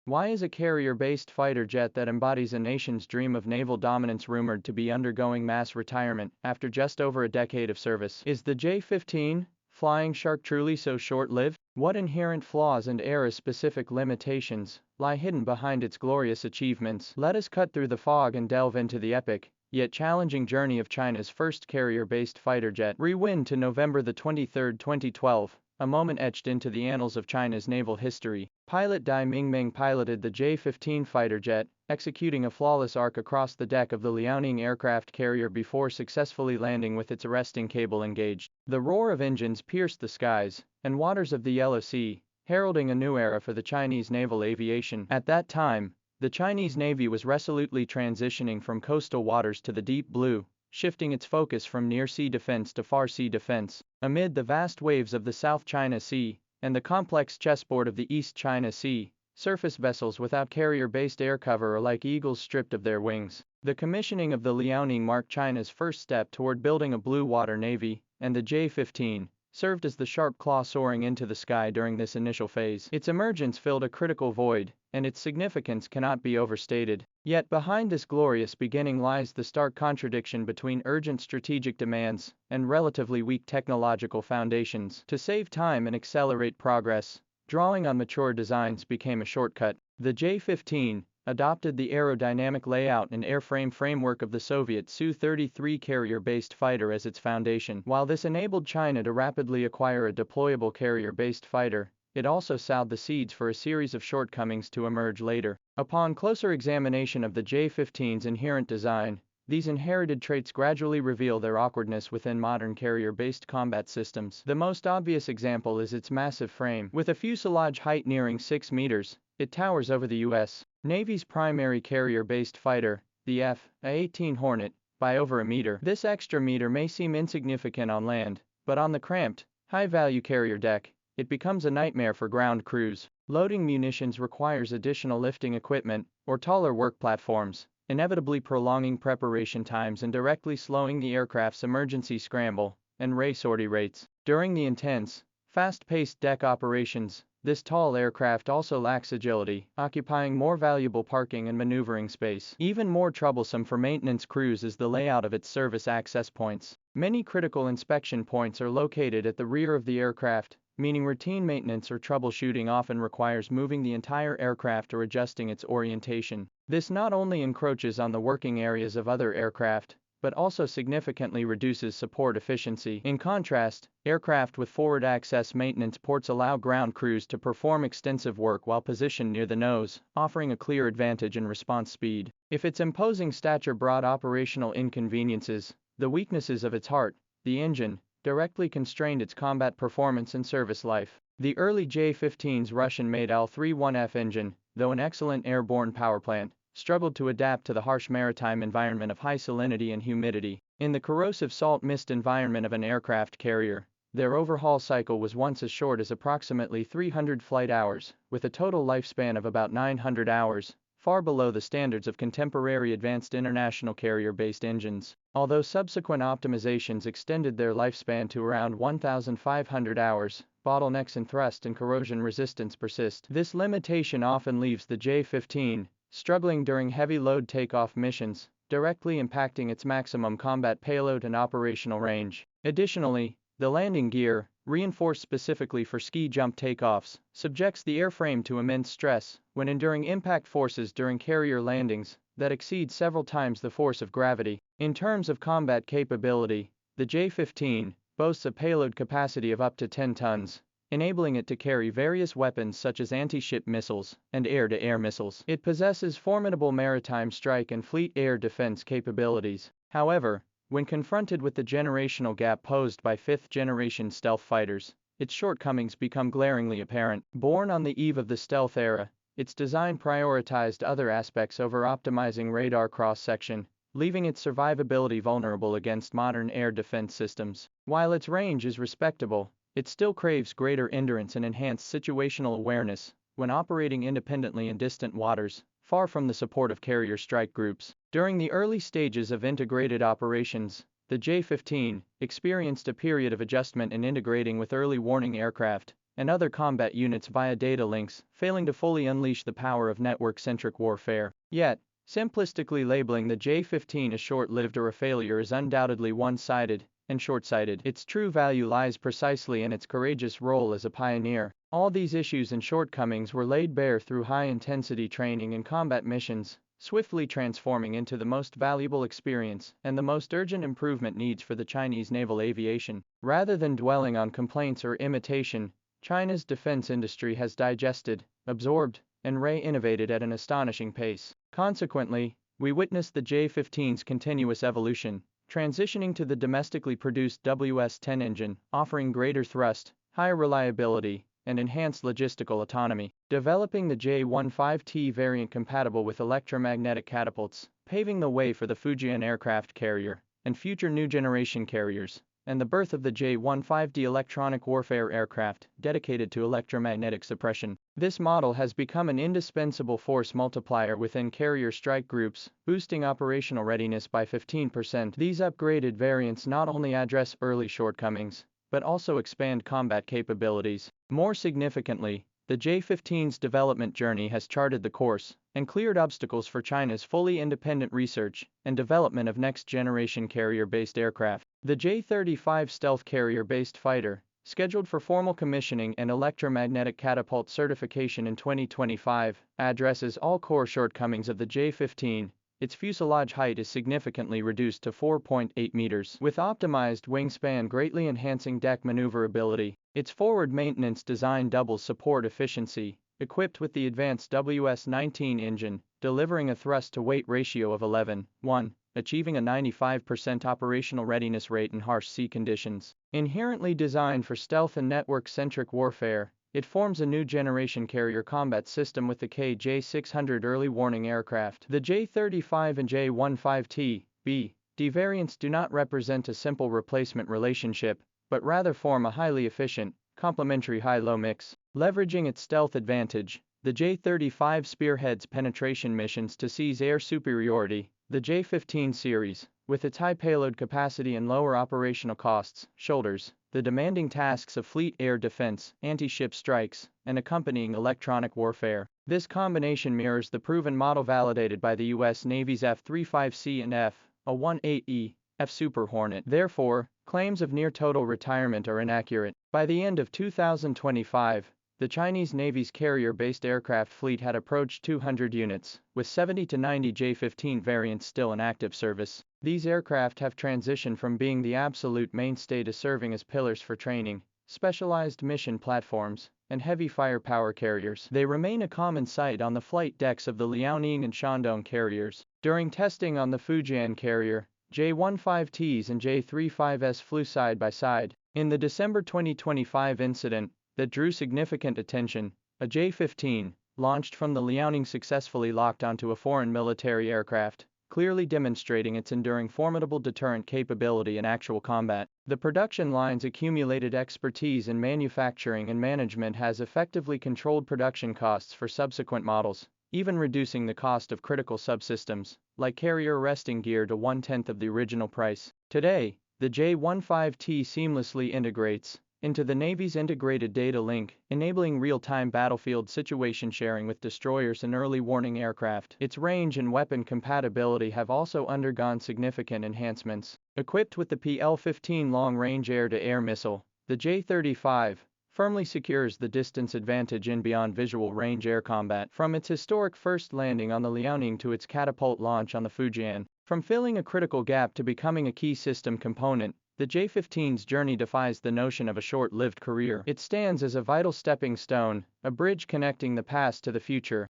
Why is a carrier-based fighter jet that embodies a nation's dream of naval dominance rumored to be undergoing mass retirement after just over a decade of service? Is the J-15 Flying Shark truly so short-lived? What inherent flaws and era-specific limitations lie hidden behind its glorious achievements? Let us cut through the fog and delve into the epic, yet challenging journey of China's first carrier-based fighter jet. Rewind to November 23, 2012, a moment etched into the annals of China's naval history. Pilot Dai Mingming piloted the J-15 fighter jet, executing a flawless arc across the deck of the Liaoning aircraft carrier before successfully landing with its arresting cable engaged. The roar of engines pierced the skies and waters of the Yellow Sea, heralding a new era for the Chinese naval aviation. At that time, the Chinese Navy was resolutely transitioning from coastal waters to the deep blue, shifting its focus from near-sea defense to far-sea defense. Amid the vast waves of the South China Sea and the complex chessboard of the East China Sea, surface vessels without carrier-based air cover are like eagles stripped of their wings. The commissioning of the Liaoning marked China's first step toward building a blue water navy, and the J-15 served as the sharp claw soaring into the sky during this initial phase. Its emergence filled a critical void, and its significance cannot be overstated. Yet behind this glorious beginning lies the stark contradiction between urgent strategic demands and relatively weak technological foundations. To save time and accelerate progress, drawing on mature designs became a shortcut. The J-15 adopted the aerodynamic layout and airframe framework of the Soviet Su-33 carrier-based fighter as its foundation. While this enabled China to rapidly acquire a deployable carrier-based fighter, it also sowed the seeds for a series of shortcomings to emerge later. Upon closer examination of the J-15's inherent design, these inherited traits gradually reveal their awkwardness within modern carrier-based combat systems. The most obvious example is its massive frame. With a fuselage height nearing 6 meters, it towers over the U.S. Navy's primary carrier-based fighter, the F-18 Hornet, by over a meter. This extra meter may seem insignificant on land, but on the cramped, high-value carrier deck, it becomes a nightmare for ground crews. Loading munitions requires additional lifting equipment, or taller work platforms, inevitably prolonging preparation times and directly slowing the aircraft's emergency scramble and re-sortie rates. During the intense, fast-paced deck operations, this tall aircraft also lacks agility, occupying more valuable parking and maneuvering space. Even more troublesome for maintenance crews is the layout of its service access points. Many critical inspection points are located at the rear of the aircraft, meaning routine maintenance or troubleshooting often requires moving the entire aircraft or adjusting its orientation. This not only encroaches on the working areas of other aircraft, but also significantly reduces support efficiency. In contrast, aircraft with forward access maintenance ports allow ground crews to perform extensive work while positioned near the nose, offering a clear advantage in response speed. If its imposing stature brought operational inconveniences, the weaknesses of its heart, the engine, directly constrained its combat performance and service life. The early J-15's Russian-made L-31F engine, though an excellent airborne powerplant, struggled to adapt to the harsh maritime environment of high salinity and humidity. In the corrosive salt mist environment of an aircraft carrier, their overhaul cycle was once as short as approximately 300 flight hours, with a total lifespan of about 900 hours, far below the standards of contemporary advanced international carrier-based engines. Although subsequent optimizations extended their lifespan to around 1,500 hours, bottlenecks in thrust and corrosion resistance persist. This limitation often leaves the J-15 struggling during heavy load takeoff missions, directly impacting its maximum combat payload and operational range. Additionally, the landing gear, reinforced specifically for ski jump takeoffs, subjects the airframe to immense stress when enduring impact forces during carrier landings that exceed several times the force of gravity. In terms of combat capability, the J-15 boasts a payload capacity of up to 10 tons, enabling it to carry various weapons such as anti-ship missiles and air-to-air missiles. It possesses formidable maritime strike and fleet air defense capabilities. However, when confronted with the generational gap posed by fifth-generation stealth fighters, its shortcomings become glaringly apparent. Born on the eve of the stealth era, its design prioritized other aspects over optimizing radar cross-section, leaving its survivability vulnerable against modern air defense systems. While its range is respectable, it still craves greater endurance and enhanced situational awareness when operating independently in distant waters, far from the support of carrier strike groups. During the early stages of integrated operations, the J-15 experienced a period of adjustment in integrating with early warning aircraft, and other combat units via data links, failing to fully unleash the power of network-centric warfare. Yet, simplistically labeling the J-15 a short-lived or a failure is undoubtedly one-sided and short-sighted. Its true value lies precisely in its courageous role as a pioneer. All these issues and shortcomings were laid bare through high-intensity training and combat missions, swiftly transforming into the most valuable experience and the most urgent improvement needs for the Chinese naval aviation. Rather than dwelling on complaints or imitation, China's defense industry has digested, absorbed, and re-innovated at an astonishing pace. Consequently, we witness the J-15's continuous evolution, transitioning to the domestically produced WS-10 engine, offering greater thrust, higher reliability, and enhanced logistical autonomy, developing the J-15T variant compatible with electromagnetic catapults, paving the way for the Fujian aircraft carrier and future new generation carriers, and the birth of the J-15D electronic warfare aircraft, dedicated to electromagnetic suppression. This model has become an indispensable force multiplier within carrier strike groups, boosting operational readiness by 15%. These upgraded variants not only address early shortcomings, but also expand combat capabilities. More significantly, the J-15's development journey has charted the course and cleared obstacles for China's fully independent research and development of next-generation carrier-based aircraft. The J-35 stealth carrier-based fighter, scheduled for formal commissioning and electromagnetic catapult certification in 2025, addresses all core shortcomings of the J-15. Its fuselage height is significantly reduced to 4.8 meters, with optimized wingspan greatly enhancing deck maneuverability. Its forward maintenance design doubles support efficiency, equipped with the advanced WS-19 engine, delivering a thrust-to-weight ratio of 11:1, achieving a 95% operational readiness rate in harsh sea conditions. Inherently designed for stealth and network-centric warfare, it forms a new generation carrier combat system with the KJ-600 early warning aircraft. The J-35 and J-15T/B/D variants do not represent a simple replacement relationship, but rather form a highly efficient, complementary high-low mix. Leveraging its stealth advantage, the J-35 spearheads penetration missions to seize air superiority. The J-15 series, with its high payload capacity and lower operational costs, shoulders the demanding tasks of fleet air defense, anti-ship strikes, and accompanying electronic warfare. This combination mirrors the proven model validated by the U.S. Navy's F-35C and F-18E F Super Hornet. Therefore, claims of near-total retirement are inaccurate. By the end of 2025, the Chinese Navy's carrier-based aircraft fleet had approached 200 units, with 70 to 90 J-15 variants still in active service. These aircraft have transitioned from being the absolute mainstay to serving as pillars for training, specialized mission platforms, and heavy firepower carriers. They remain a common sight on the flight decks of the Liaoning and Shandong carriers. During testing on the Fujian carrier, J-15Ts and J-35S flew side by side. In the December 2025 incident that drew significant attention, a J-15, launched from the Liaoning, successfully locked onto a foreign military aircraft, clearly demonstrating its enduring formidable deterrent capability in actual combat. The production line's accumulated expertise in manufacturing and management has effectively controlled production costs for subsequent models, even reducing the cost of critical subsystems, like carrier arresting gear, to 1/10 of the original price. Today, the J-15T seamlessly integrates into the Navy's integrated data link, enabling real-time battlefield situation sharing with destroyers and early warning aircraft. Its range and weapon compatibility have also undergone significant enhancements. Equipped with the PL-15 long-range air-to-air missile, the J-35 firmly secures the distance advantage in beyond visual range air combat. From its historic first landing on the Liaoning to its catapult launch on the Fujian, from filling a critical gap to becoming a key system component, the J-15's journey defies the notion of a short-lived career. It stands as a vital stepping stone, a bridge connecting the past to the future,